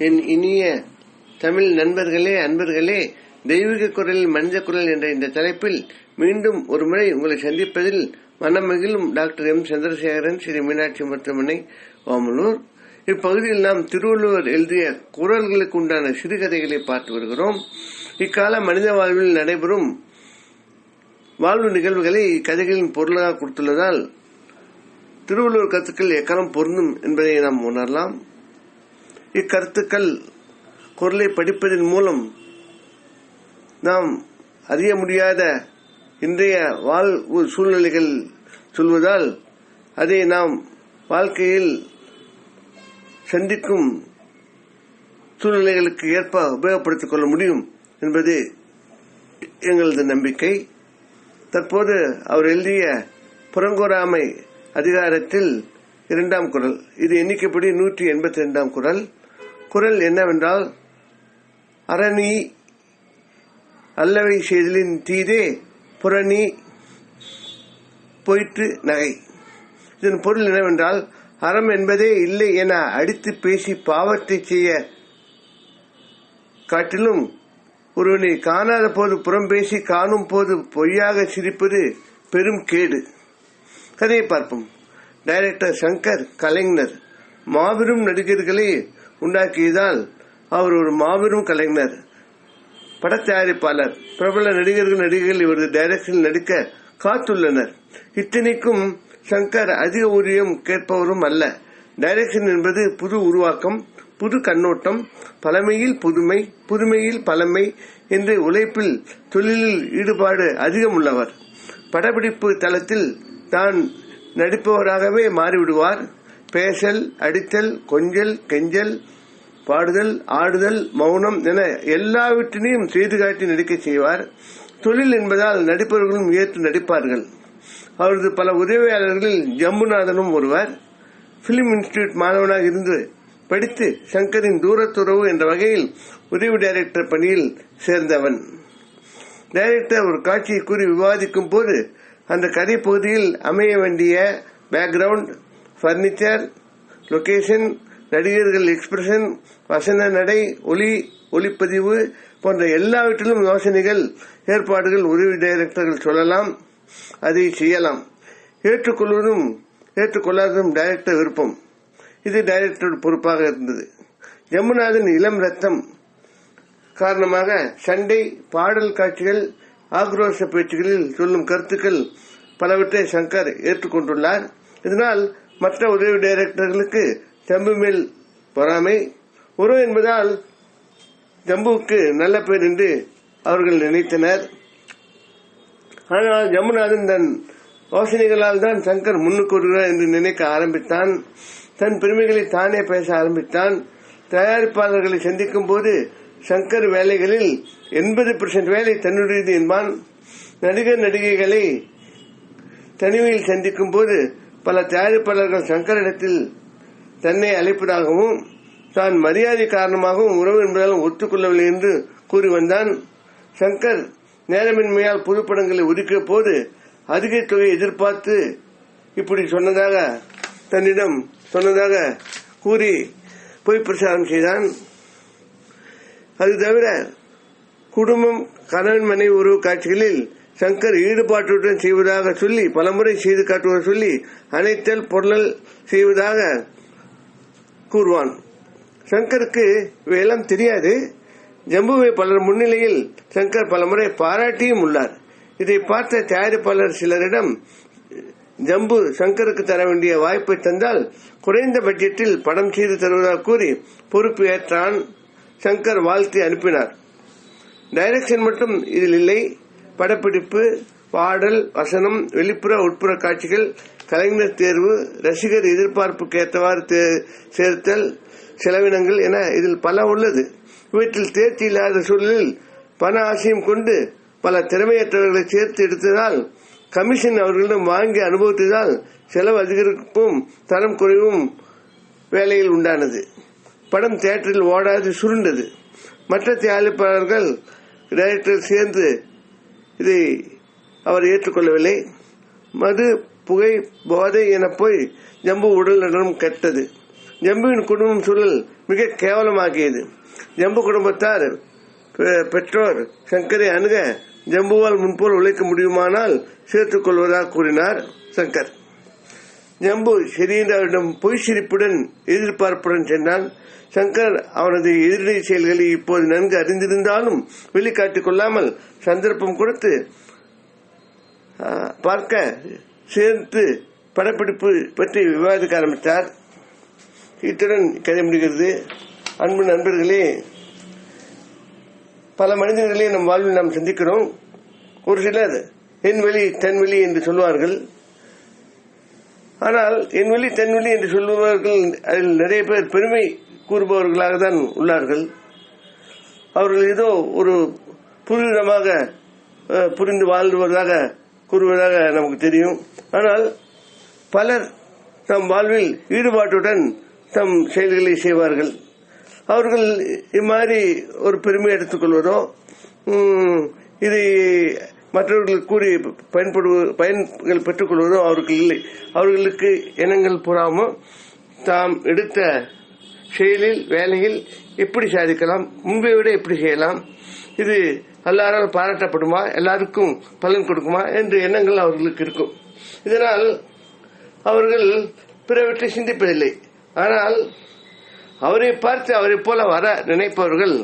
என் இனிய தமிழ் நண்பர்களே, அன்பர்களே, தெய்வீக குரல் மனித குரல் என்ற இந்த தலைப்பில் மீண்டும் ஒருமுறை உங்களை சந்திப்பதில் மனம் மகிழும் டாக்டர் எம் சந்திரசேகரன், ஸ்ரீ மீனாட்சி மருத்துவமனை, ஓமலூர். இப்பகுதியில் நாம் திருவள்ளுவர் எழுதிய குரல்களுக்கு உண்டான சிறுகதைகளை பார்த்து வருகிறோம். இக்கால மனித வாழ்வில் நடைபெறும் வாழ்வு நிகழ்வுகளை இக்கதைகளின் பொருளாக கொடுத்துள்ளதால் திருவள்ளுவர் கருத்துக்கள் எக்காலம் பொருந்தும் என்பதை நாம் உணரலாம். இக்கருத்துக்கள் குரலை படிப்பதன் மூலம் நாம் அறிய முடியாத இன்றைய வாழ்வு சூழ்நிலைகள் சொல்வதால் அதை நாம் வாழ்க்கையில் சந்திக்கும் சூழ்நிலைகளுக்கு ஏற்ப உபயோகப்படுத்திக் கொள்ள முடியும் என்பது எங்களது நம்பிக்கை. தற்போது அவர் எழுதிய புறங்கூறாமை அதிகாரத்தில் 2ஆம் குறள், இது எண்ணிக்கைப்படி 182ஆம் குறள். குறள் என்னவென்றால், அரணி அல்லவை செய்தலின் தீதே புறணி போயிற்று நகை. இதன் பொருள் என்னவென்றால், அறம் என்பதே இல்லை என அடித்து பேசி பாவத்தை செய்ய காட்டிலும் ஒருவனை காணாத போது புறம் பேசி காணும் போது பொய்யாக சிரிப்பது பெரும் கேடு. கதையை பார்ப்போம். டைரக்டர் சங்கர் கலைஞர் மாபெரும் நடிகர்களை உண்டாக்கியதால் அவர் ஒரு மாபெரும் கலைஞர், பட தயாரிப்பாளர். பிரபல நடிகர்கள் இவரது டைரக்ஷனில் நடிக்க காத்துள்ளனர். இத்தனைக்கும் சங்கர் அதிக ஊதியம் கேட்பவரும் அல்ல. டைரக்ஷன் என்பது புது உருவாக்கம், புது கண்ணோட்டம், பழமையில் புதுமை, புதுமையில் பழமை என்று உழைப்பில் தொழிலில் ஈடுபாடு அதிகம் உள்ளவர். படப்பிடிப்பு தளத்தில் தான் நடிப்பவராகவே மாறிவிடுவார். பேசல், அடித்தல், கொஞ்சல், கெஞ்சல், பாடுதல், ஆடுதல், மௌனம் என எல்லாவற்றினையும் செய்து காட்டி நடிக்க செய்வார். தொழில் என்பதால் நடிப்பவர்களும் ஏற்று நடிப்பார்கள். அவரது பல உதவியாளர்களில் ஜம்புநாதனும் ஒருவர். பிலிம் இன்ஸ்டிடியூட் மாணவனாக இருந்து படித்து சங்கரின் தூரத்துறவு என்ற வகையில் உதவி டைரக்டர் பணியில் சேர்ந்தவன். டைரக்டர் ஒரு காட்சியை கூறி விவாதிக்கும் போது அந்த கதை பகுதியில் அமைய வேண்டிய பேக்ரவுண்ட், பர்னிச்சர், லொகேஷன், நடிகர்கள் எக்ஸ்பிரஷன், வசன நடை, ஒளிப்பதிவு போன்ற எல்லாவற்றிலும் யோசனைகள், ஏற்பாடுகள் உதவி டைரக்டர்கள் சொல்லலாம், அதை செய்யலாம். ஏற்றுக்கொள்வதும் ஏற்றுக்கொள்ளாததும் டைரக்டர் விருப்பம். இது டைரக்டர் பொறுப்பாக இருந்தது. ஜம்புநாதன் இளம் ரத்தம் காரணமாக சண்டை, பாடல் காட்சிகள், ஆக்ரோஷ பேச்சுகளில் சொல்லும் கருத்துக்கள் பலவற்றை சங்கர் ஏற்றுக்கொண்டுள்ளார். இதனால் மற்ற உதவி டைரக்டர்களுக்கு ஜம்பு மேல் பொறாமை. உறவு என்பதால் ஜம்புவுக்கு நல்ல பேர் என்று அவர்கள் நினைத்தனர். ஆனால் ஜம்புநாதன் தன் யோசனைகளால் தான் சங்கர் முன்னுக்கு வருகிறார் என்று நினைக்க ஆரம்பித்தான். தன் பெருமைகளை தானே பேச ஆரம்பித்தான். தயாரிப்பாளர்களை சந்திக்கும் போது சங்கர் வேலைகளில் 80% வேலை தன்னுடையது என்பான். நடிகர் நடிகைகளை தனிமையில் சந்திக்கும் போது பல தயாரிப்பாளர்கள் சங்கரிடத்தில் தன்னை அழைப்பதாகவும் தான் மரியாதை காரணமாகவும் உறவு என்பதாலும் ஒத்துக்கொள்ளவில்லை என்று கூறி வந்தான். சங்கர் நேரமின்மையால் புதுப்படங்களை ஒதுக்கிய போது அதிக தொகை எதிர்பார்த்து இப்படி தன்னிடம் சொன்னதாக கூறி பொய் பிரச்சாரம் செய்தான். அது தவிர குடும்பம், கணவன் மனைவி உறவு காட்சிகளில் சங்கர் ஈடுபாட்டுடன் செய்வதாக சொல்லி பலமுறை செய்து காட்டுவதாக சொல்லி அனைத்தல் பொருள் செய்வதாக கூறுவான். சங்கருக்கு இவையெல்லாம் தெரியாது. ஜம்புவை பலர் முன்னிலையில் சங்கர் பலமுறை பாராட்டியும் உள்ளார். இதை பார்த்த தயாரிப்பாளர் சிலரிடம் ஜம்பு சங்கருக்கு தர வேண்டிய வாய்ப்பை தந்தால் குறைந்த பட்ஜெட்டில் படம் செய்து தருவதாக கூறி பொறுப்பு ஏற்றான். சங்கர் வாழ்த்தி அனுப்பினார். டைரக்ஷன் மட்டும் இதில் இல்லை. படப்பிடிப்பு, பாடல், வசனம், வெளிப்புற உட்புற காட்சிகள், கலைஞர் தேர்வு, ரசிகர் எதிர்பார்ப்புக்கு ஏற்றவாறு சேர்த்தல், செலவினங்கள் என இதில் பல உள்ளது. இவற்றில் தேர்ச்சி இல்லாத சூழலில் பண ஆசையும் கொண்டு பல திறமையற்றவர்களை சேர்த்து எடுத்ததால், கமிஷன் அவர்களிடம் வாங்கி அனுபவித்ததால் செலவு அதிகரிப்பும் தரம் குறைவும் வேலையில் உண்டானது. படம் தியேட்டரில் ஓடாது சுருண்டது. மற்ற தயாரிப்பாளர்கள் டைரக்டர் சேர்ந்து இதை அவர் ஏற்றுக்கொள்ளவில்லை. மது, புகை, போதை என போய் ஜம்பு உடல் நலம் கெட்டது. ஜம்புவின் குடும்பம் சூழல் மிக கேவலமாக்கியது. ஜம்பு குடும்பத்தார் பெற்றோர் சங்கரை அணுக ஜம்புவால் முன்போல் உழைக்க முடியுமானால் சேர்த்துக் கொள்வதாக கூறினார் சங்கர். ஜம்பு சரியென்று அவரிடம் பொய் சிரிப்புடன் எதிர்பார்ப்புடன் சென்றான். சங்கர் அவனது எதிரடை செயல்களை இப்போது நன்கு அறிந்திருந்தாலும் வெளிக்காட்டிக் கொள்ளாமல் சந்தர்ப்பம் கொடுத்து பார்க்க சேர்த்து படப்பிடிப்பு பற்றி விவாதிக்க ஆரம்பித்தார். இத்துடன் கதை முடிகிறது. அன்பு நண்பர்களே, பல மனிதர்களே நம் வாழ்வில் நாம் சந்திக்கிறோம். ஒரு சிலர் என் வழி தன் வழி என்று சொல்வார்கள். ஆனால் என் வழி தன் வழி என்று சொல்பவர்கள் அதில் நிறைய பேர் பெருமை கூறுபவர்களாக தான் உள்ளார்கள். அவர்கள் ஏதோ ஒரு புதுவிதமாக புரிந்து வாழ்வதாக கூறுவதாக நமக்கு தெரியும். ஆனால் பலர் தம் வாழ்வில் ஈடுபாட்டுடன் தம் செயல்களை செய்வார்கள். அவர்கள் இம்மாதிரி ஒரு பெருமை எடுத்துக் கொள்வதோ இதை மற்றவர்களுக்கு கூறி பயன்கள் பெற்றுக் கொள்வதோ அவர்கள் இல்லை. அவர்களுக்கு எண்ணங்கள் புறாமல் தாம் எடுத்த செயலில் வேலையில் எப்படி சாதிக்கலாம், முன்பை விட எப்படி செய்யலாம், இது எல்லாரால் பாராட்டப்படுமா, எல்லாருக்கும் பலன் கொடுக்குமா என்ற எண்ணங்கள் அவர்களுக்கு இருக்கும். இதனால் அவர்கள் பிறவற்றை சிந்திப்பதில்லை. ஆனால் அவரை பார்த்து அவரை போல வர நினைப்பவர்கள்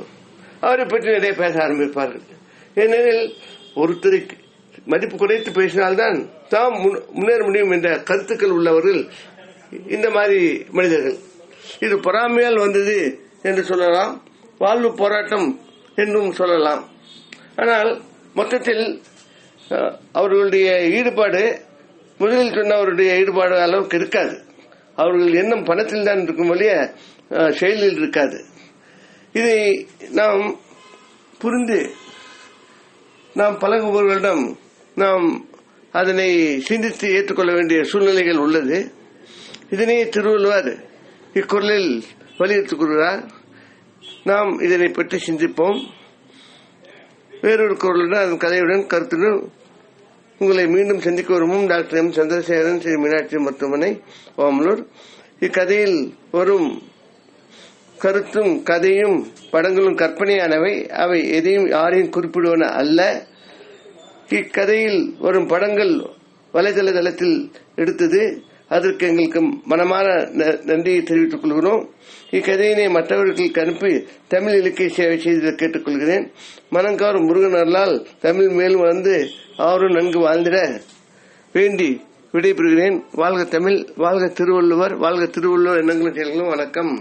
அவரை பற்றி நிறைய பேச ஆரம்பிப்பார்கள். ஏனெனில் ஒருத்தரை மதிப்பு குறைத்து பேசினால்தான் தாம் முன்னேற முடியும் என்ற கருத்துக்கள் உள்ளவர்கள் இந்த மாதிரி மனிதர்கள். இது பொறாமையால் வந்தது என்று சொல்லலாம், வாழ்வு போராட்டம் என்றும் சொல்லலாம். ஆனால் மொத்தத்தில் அவர்களுடைய ஈடுபாடு முதலில் சொன்னவருடைய ஈடுபாடு அளவுக்கு இருக்காது. அவர்கள் எண்ணம் பணத்தில் தான் இருக்கும் வழிய செயலில் இருக்காது. இதை நாம் புரிந்து நாம் பழகுபவர்களிடம் நாம் அதனை சிந்தித்து ஏற்றுக்கொள்ள வேண்டிய சூழ்நிலைகள் உள்ளது. இதனை திருவள்ளுவர் இக்குறளில் வலியுறுத்திக் கொள்கிறார். நாம் இதனை பற்றி சிந்திப்போம். வேறொரு குரலுடன் அதன் கதையுடன் கருத்துடன் உங்களை மீண்டும் சந்திக்க வருமும் டாக்டர் எம் சந்திரசேகரன், ஸ்ரீ மீனாட்சி மருத்துவமனை, ஓமலூர். இக்கதையில் வரும் கருத்தும் கதையும் படங்களும் கற்பனையானவை. அவை எதையும் யாரையும் குறிப்பிடுவன அல்ல. இக்கதையில் வரும் படங்கள் வலைதள தளத்தில் எடுத்தது. அதற்கு எங்களுக்கு மனமான நன்றியை தெரிவித்துக் கொள்கிறோம். இக்கதையினை மற்றவர்களுக்கு அனுப்பி தமிழ் இலக்கிய சேவை செய்து கேட்டுக்கொள்கிறேன். மனங்காரும் முருகன் அருளால் தமிழ் மேலும் வந்து அவரும் நன்கு வாழ்ந்திட வேண்டி விடைபெறுகிறேன். வாழ்க தமிழ், வாழ்க திருவள்ளுவர், வாழ்க திருவள்ளுவர் எண்ணங்களும் செயல்களும். வணக்கம்.